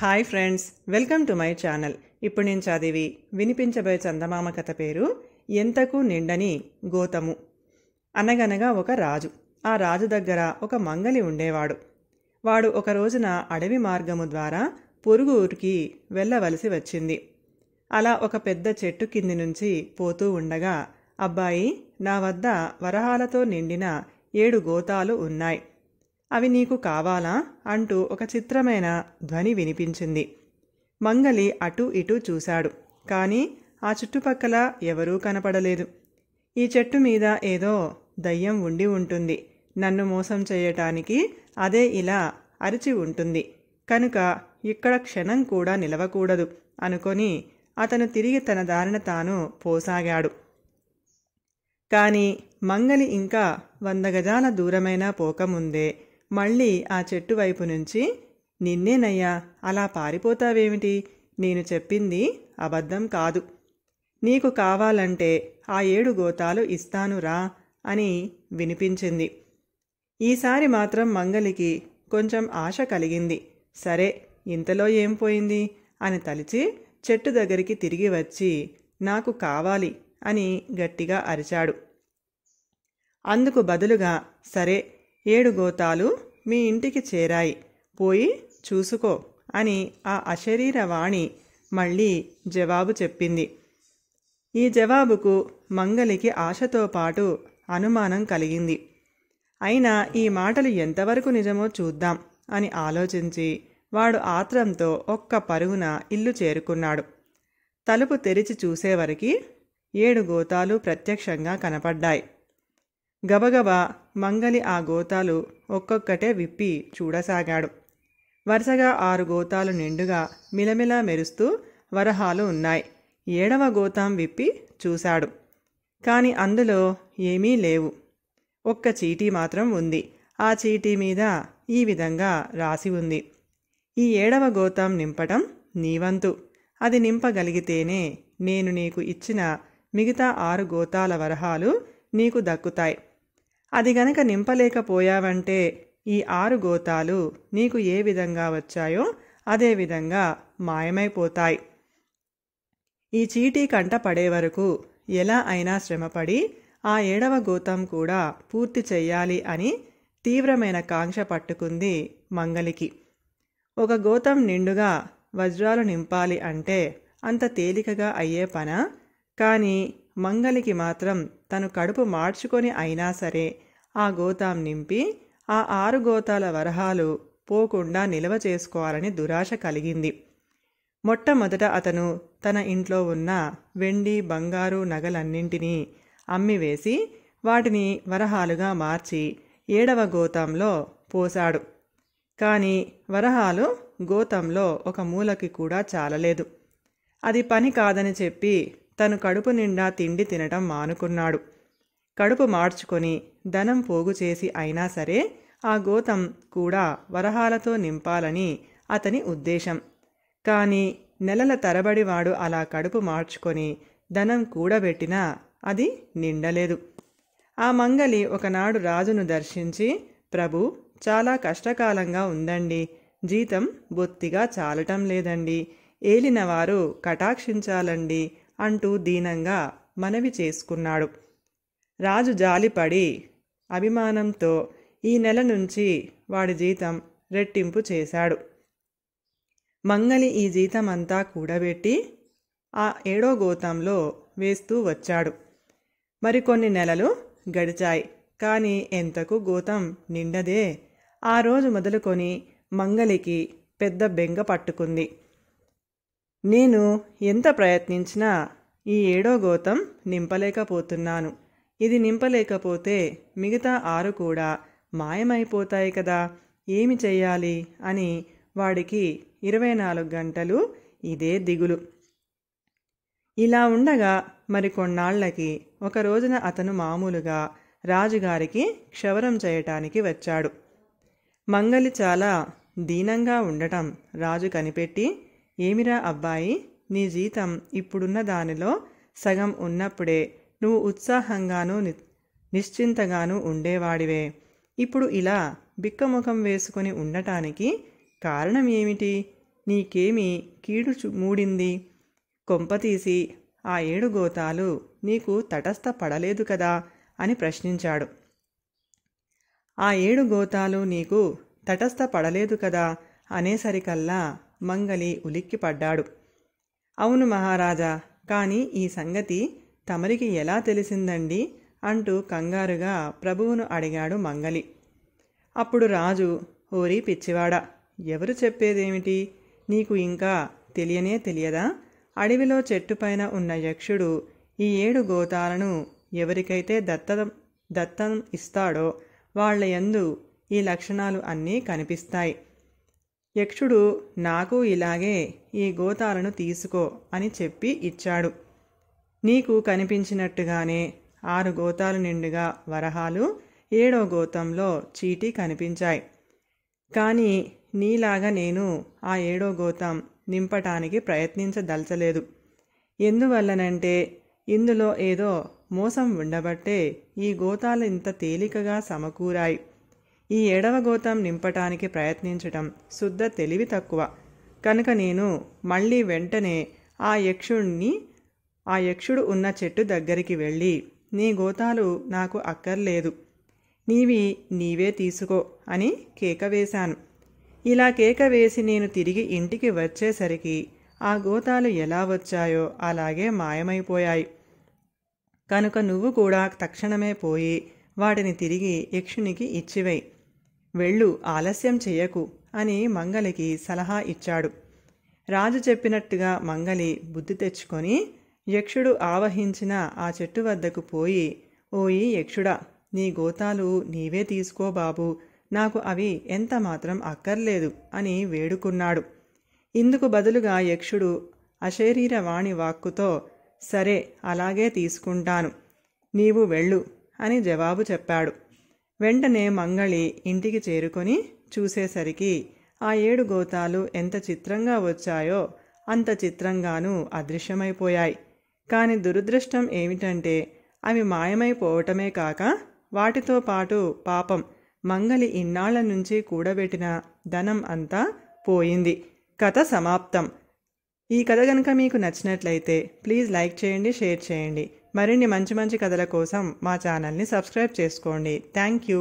Hi friends, welcome to my channel. ఇప్పుడు నేను చదివి వినిపించబోయే చందమామ కథ పేరు ఎంతకు నిండని గోతము. అనగనగా ఒక రాజు. ఆ రాజు దగ్గర ఒక మంగలి ఉండేవాడు. వాడు ఒక రోజున అడవి మార్గము ద్వారా పొరుగు ఊరికి వెళ్ళవలసి వచ్చింది. అలా ఒక పెద్ద చెట్టు కింది నుంచి పోతూ ఉండగా, అబ్బాయి, నా వద్ద వరహాలతో నిండిన 7 గోతాలు ఉన్నాయి. అవి నీకు కావాలా అంటూ ఒక చిత్రమైన ధ్వని వినిపించింది. మంగలి అటూ ఇటూ చూశాడు. కానీ ఆ చుట్టుపక్కల ఎవరూ కనపడలేదు. ఈ చెట్టు మీద ఏదో దయ్యం ఉండి ఉంటుంది. నన్ను మోసం చేయటానికి అదే ఇలా అరిచి ఉంటుంది. కనుక ఇక్కడ క్షణం కూడా నిలవకూడదు అనుకొని అతను తిరిగి తన దారిన తాను పోసాగాడు. కానీ మంగలి ఇంకా 100 గజాల దూరమైనా పోకముందే మళ్ళీ ఆ చెట్టు వైపు నుంచి, నిన్నేనయ్యా, అలా పారిపోతావేమిటి? నేను చెప్పింది అబద్ధం కాదు. నీకు కావాలంటే ఆ 7 గోతాలు ఇస్తాను రా అని వినిపించింది. ఈసారి మాత్రం మంగలికి కొంచెం ఆశ కలిగింది. సరే, ఇంతలో ఏం పోయింది అని తలిచి చెట్టు దగ్గరికి తిరిగి వచ్చి, నాకు కావాలి అని గట్టిగా అరిచాడు. అందుకు బదులుగా, సరే, 7 గోతాలు మీ ఇంటికి చేరాయి, పోయి చూసుకో అని ఆ అశరీరవాణి మళ్ళీ జవాబు చెప్పింది. ఈ జవాబుకు మంగలికి ఆశతో పాటు అనుమానం కలిగింది. అయినా ఈ మాటలు ఎంతవరకు నిజమో చూద్దాం అని ఆలోచించి వాడు ఆత్రంతో ఒక్క పరుగున ఇల్లు చేరుకున్నాడు. తలుపు తెరిచి చూసేవరకు 7 గోతాలు ప్రత్యక్షంగా కనపడ్డాయి. గబగబా మంగలి ఆ గోతాలు ఒక్కొక్కటే విప్పి చూడసాగాడు. వరుసగా 6 గోతాలు నిండుగా మిలమిలా మెరుస్తూ వరహాలు ఉన్నాయి. 7వ గోతాం విప్పి చూశాడు. కాని అందులో ఏమీ లేవు. ఒక్క చీటీ మాత్రం ఉంది. ఆ చీటీ మీద ఈ విధంగా రాసి ఉంది: ఈ 7వ గోతాం నింపటం నీవంతు. అది నింపగలిగితేనే నేను నీకు ఇచ్చిన మిగతా 6 గోతాల వరహాలు నీకు దక్కుతాయి. అది గనక నింపలేకపోయావంటే ఈ 6 గోతాలు నీకు ఏ విధంగా వచ్చాయో అదే విధంగా మాయమైపోతాయి. ఈ చీటీ కంట పడే వరకు ఎలా అయినా శ్రమపడి ఆ 7వ గోతం కూడా పూర్తి చెయ్యాలి అని తీవ్రమైన కాంక్ష పట్టుకుంది మంగలికి. ఒక గోతం నిండుగా వజ్రాలు నింపాలి అంటే అంత తేలికగా అయ్యే పనా? కానీ మంగలికి మాత్రం తను కడుపు మార్చుకొని అయినా సరే ఆ గోతాం నింపి ఆ 6 గోతాల వరహాలు పోకుండా నిల్వ చేసుకోవాలని దురాశ కలిగింది. మొట్టమొదట అతను తన ఇంట్లో ఉన్న వెండి, బంగారు నగలన్నింటినీ అమ్మివేసి వాటిని వరహాలుగా మార్చి 7వ గోతంలో పోశాడు. కానీ వరహాలు గోతంలో ఒక మూలకి కూడా చాలలేదు. అది పని కాదని చెప్పి తను కడుపు నిండా తిండి తినటం మానుకున్నాడు. కడుపు మార్చుకొని ధనం పోగు చేసి అయినా సరే ఆ గోతం కూడా వరహాలతో నింపాలని అతని ఉద్దేశం. కానీ నెలల తరబడి వాడు అలా కడుపు మార్చుకొని ధనం కూడబెట్టినా అది నిండలేదు. ఆ మంగలి ఒకనాడు రాజును దర్శించి, ప్రభు, చాలా కష్టకాలంగా ఉందండి, జీతం బొత్తిగా చాలటం లేదండి, ఏలినవారు కటాక్షించాలండి అంటూ దీనంగా మనవి చేసుకున్నాడు. రాజు జాలిపడి అభిమానంతో ఈ నెల నుంచి వాడి జీతం రెట్టింపు చేశాడు. మంగలి ఈ జీతమంతా కూడబెట్టి ఆ 7వ గోతంలో వేస్తూ వచ్చాడు. మరికొన్ని నెలలు గడిచాయి. కానీ ఎంతకు గోతం నిండదే. ఆ రోజు మొదలుకొని మంగలికి పెద్ద బెంగ పట్టుకుంది. నేను ఎంత ప్రయత్నించినా ఈ 7వ గోతం నింపలేకపోతున్నాను. ఇది నింపలేకపోతే మిగతా 6 కూడా మాయమైపోతాయి కదా, ఏమి చెయ్యాలి అని వాడికి 24 గంటలు ఇదే దిగులు. ఇలా ఉండగా మరికొన్నాళ్లకి ఒక రోజున అతను మామూలుగా రాజుగారికి క్షవరం చేయటానికి వచ్చాడు. మంగలి చాలా దీనంగా ఉండటం రాజు కనిపెట్టి, ఏమిరా అబ్బాయి, నీ జీతం ఇప్పుడున్న దానిలో సగం ఉన్నప్పుడే నువ్వు ఉత్సాహంగానూ నిశ్చింతగానూ ఉండేవాడివే. ఇప్పుడు ఇలా బిక్కముఖం వేసుకొని ఉండటానికి కారణం ఏమిటి? నీకేమి కీడు మూడింది? కొంపతీసి ఆ 7 గోతాలు నీకు తటస్థపడలేదు కదా అని ప్రశ్నించాడు. ఆ 7 గోతాలు నీకు తటస్థపడలేదు కదా అనేసరికల్లా మంగలి ఉలిక్కిపడ్డాడు. అవును మహారాజా, కాని ఈ సంగతి తమరికి ఎలా తెలిసిందండి అంటూ కంగారుగా ప్రభువును అడిగాడు మంగలి. అప్పుడు రాజు, ఓరి పిచ్చివాడా, ఎవరు చెప్పేదేమిటి? నీకు ఇంకా తెలియనే తెలియదా? అడవిలో చెట్టుపైన ఉన్న యక్షుడు ఈ 7 గోతాలను ఎవరికైతే దత్తం ఇస్తాడో వాళ్ళ యందు ఈ లక్షణాలు అన్నీ కనిపిస్తాయి. యక్షుడు నాకు ఇలాగే ఈ గోతాలను తీసుకో అని చెప్పి ఇచ్చాడు. నీకు కనిపించినట్టుగానే 6 గోతాలు నిండుగా వరహాలు, 7వ గోతంలో చీటీ కనిపించాయి. కానీ నీలాగా నేను ఆ 7వ గోతం నింపటానికి ప్రయత్నించదలచలేదు. ఎందువల్లనంటే ఇందులో ఏదో మోసం ఉండబట్టే ఈ గోతాలు ఇంత తేలికగా సమకూరాయి. ఈ 7వ గోతం నింపటానికి ప్రయత్నించటం శుద్ధ తెలివి తక్కువ. కనుక నేను మళ్ళీ వెంటనే ఆ యక్షుడు ఉన్న చెట్టు దగ్గరికి వెళ్ళి, నీ గోతాలు నాకు అక్కర్లేదు, నీవే తీసుకో అని కేక వేశాను. ఇలా కేక వేసి నేను తిరిగి ఇంటికి వచ్చేసరికి ఆ గోతాలు ఎలా వచ్చాయో అలాగే మాయమైపోయాయి. కనుక నువ్వు కూడా తక్షణమే పోయి వాటిని తిరిగి యక్షునికి ఇచ్చివేయి. వెళ్ళు, ఆలస్యం చెయ్యకు అని మంగలికి సలహా ఇచ్చాడు. రాజు చెప్పినట్టుగా మంగలి బుద్ధి తెచ్చుకొని యక్షుడు ఆవహించిన ఆ చెట్టు వద్దకు పోయి, ఓయి యక్షుడా, నీ గోతాలు నీవే తీసుకో బాబు, నాకు అవి ఎంత మాత్రం అక్కర్లేదు అని వేడుకున్నాడు. ఇందుకు బదులుగా యక్షుడు అశరీరవాణి వాక్కుతో, సరే అలాగే తీసుకుంటాను, నీవు వెళ్ళు అని జవాబు చెప్పాడు. వెంటనే మంగళి ఇంటికి చేరుకొని చూసేసరికి ఆ 7 గోతాలు ఎంత చిత్రంగా వచ్చాయో అంత చిత్రంగానూ అదృశ్యమైపోయాయి. కాని దురదృష్టం ఏమిటంటే అవి మాయమైపోవటమే కాక వాటితో పాటు పాపం మంగలి ఇన్నాళ్ల నుంచి కూడబెట్టిన ధనం అంతా పోయింది. కథ సమాప్తం. ఈ కథ కనుక మీకు నచ్చినట్లయితే ప్లీజ్ లైక్ చేయండి, షేర్ చేయండి. మరిన్ని మంచి మంచి కథల కోసం మా ఛానల్ని సబ్స్క్రైబ్ చేసుకోండి. Thank you.